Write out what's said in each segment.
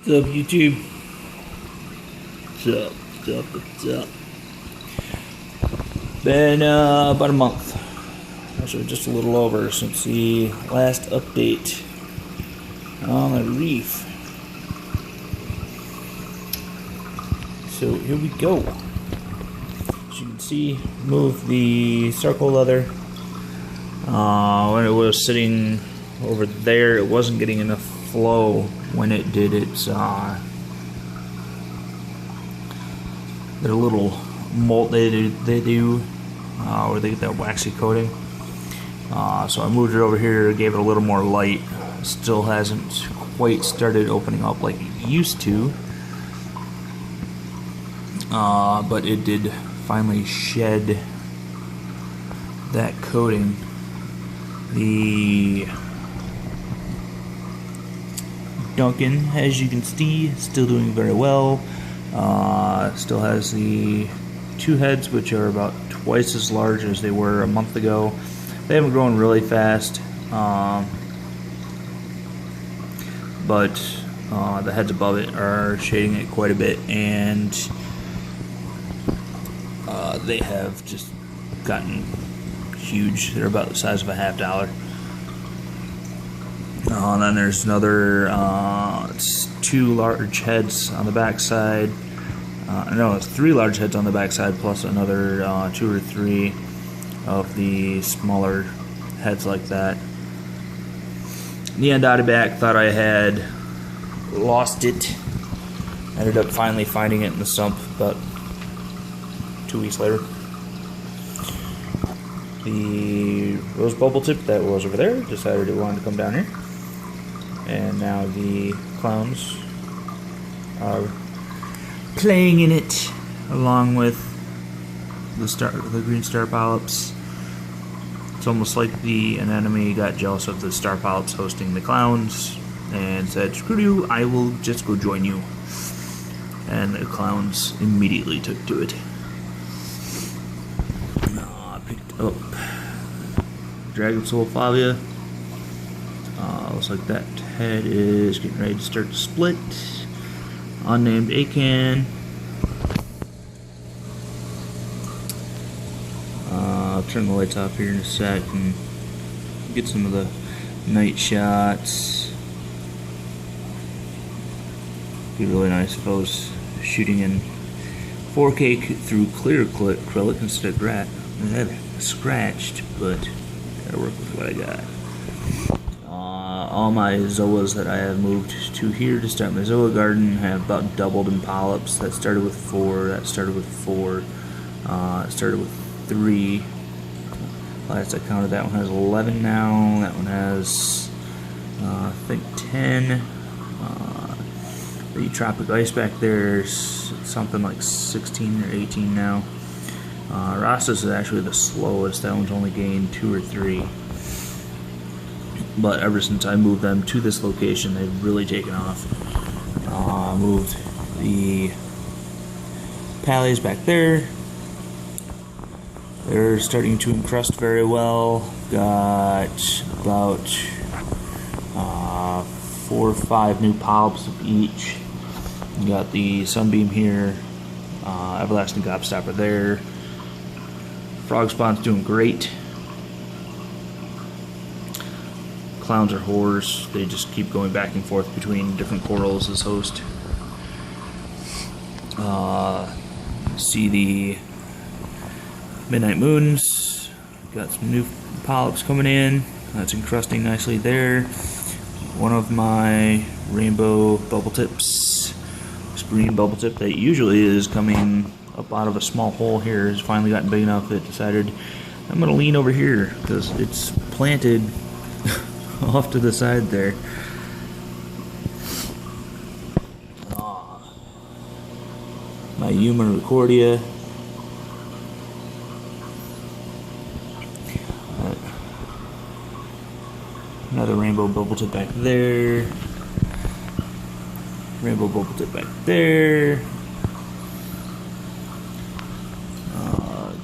What's up, YouTube? What's up? Been about a month, actually just a little over, since the last update on the reef. So here we go. As you can see, move the circle leather. When it was sitting over there, it wasn't getting enough flow when it did its their little molt they do where they get that waxy coating. So I moved it over here, gave it a little more light. Still hasn't quite started opening up like it used to, but it did finally shed that coating. The Duncan, as you can see, still doing very well. Still has the two heads, which are about twice as large as they were a month ago. They haven't grown really fast, but the heads above it are shading it quite a bit, and they have just gotten huge. They're about the size of a $50. And then there's another two large heads on the back side. No, it's three large heads on the back side, plus another two or three of the smaller heads like that. In the end, out of back, thought I had lost it. Ended up finally finding it in the sump about 2 weeks later. The rose bubble tip that was over there decided it wanted to come down here. And now the clowns are playing in it, along with the green star polyps. It's almost like the anemone got jealous of the star polyps hosting the clowns and said, "Screw you, I will just go join you." And the clowns immediately took to it. I picked up Dragon Soul Favia. Looks like that head is getting ready to start to split. Unnamed Acan. I'll turn the lights off here in a sec and get some of the night shots. It'd be really nice if I was shooting in 4K through clear acrylic instead of scratched, but gotta work with what I got. All my zoas that I have moved to here to start my zoa garden have about doubled in polyps. That started with 4, that started with 4, it started with 3. Last I counted, that one has 11 now, that one has, I think 10. The tropic ice back there is something like 16 or 18 now. Rastas is actually the slowest, that one's only gained 2 or 3. But ever since I moved them to this location, they've really taken off. Moved the pallies back there. They're starting to encrust very well. Got about 4 or 5 new polyps of each. Got the sunbeam here. Everlasting gobstopper there. Frog spawn's doing great. Clowns are whores. They just keep going back and forth between different corals as host. See the midnight moons. Got some new polyps coming in. That's encrusting nicely there. One of my rainbow bubble tips, this green bubble tip that usually is coming up out of a small hole here, has finally gotten big enough that it decided I'm going to lean over here because it's planted off to the side there. My Human Recordia. Another rainbow bubble tip back there. Rainbow bubble tip back there.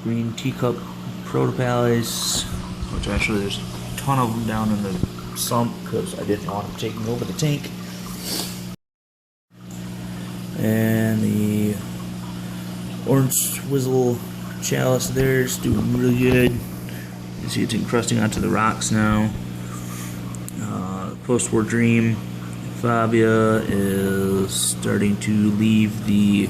Green teacup protopallies, which actually there's a ton of them down in the sump because I didn't want them taking over the tank. And the orange swizzle chalice there is doing really good. You see it's encrusting onto the rocks now. Post-war dream Fabia is starting to leave the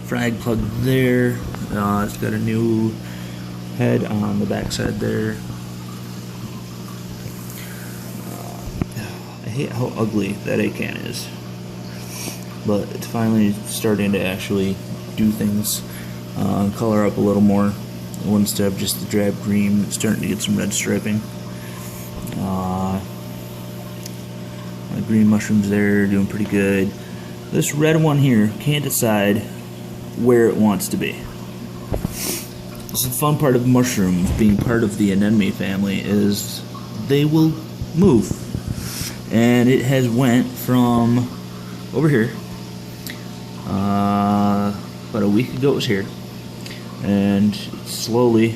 frag plug there. It's got a new head on the backside there. I hate how ugly that A-can is, but it's finally starting to actually do things, color up a little more. Instead of just the drab green, it's starting to get some red striping. My green mushrooms there are doing pretty good. This red one here can't decide where it wants to be. This is the fun part of mushrooms being part of the anemone family, is they will move. And it has went from over here, about a week ago it was here, and it slowly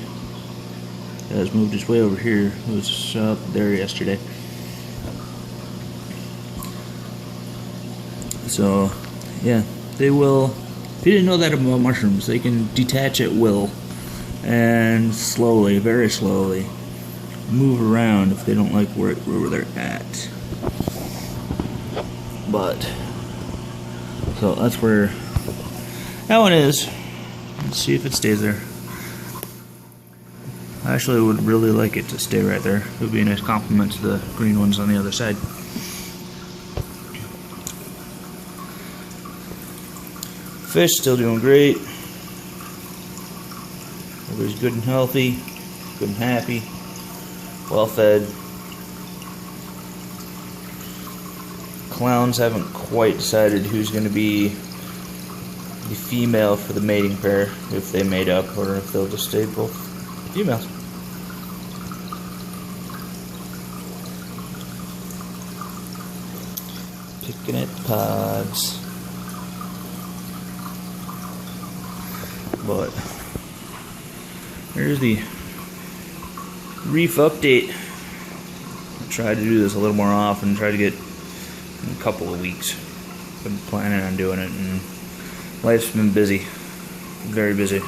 has moved its way over here. It was up there yesterday. So yeah, they will, if you didn't know that about mushrooms, they can detach at will and slowly, very slowly, move around if they don't like where they're at. But so that's where that one is. Let's see if it stays there. I actually would really like it to stay right there. It would be a nice compliment to the green ones on the other side. Fish still doing great. Everybody's good and healthy, good and happy, well fed. Clowns haven't quite decided who's going to be the female for the mating pair, if they mate up or if they'll just stay both females. Picking at the pods. But here's the reef update. I'll try to do this a little more often, try to get in a couple of weeks. Been planning on doing it, and life's been busy, very busy.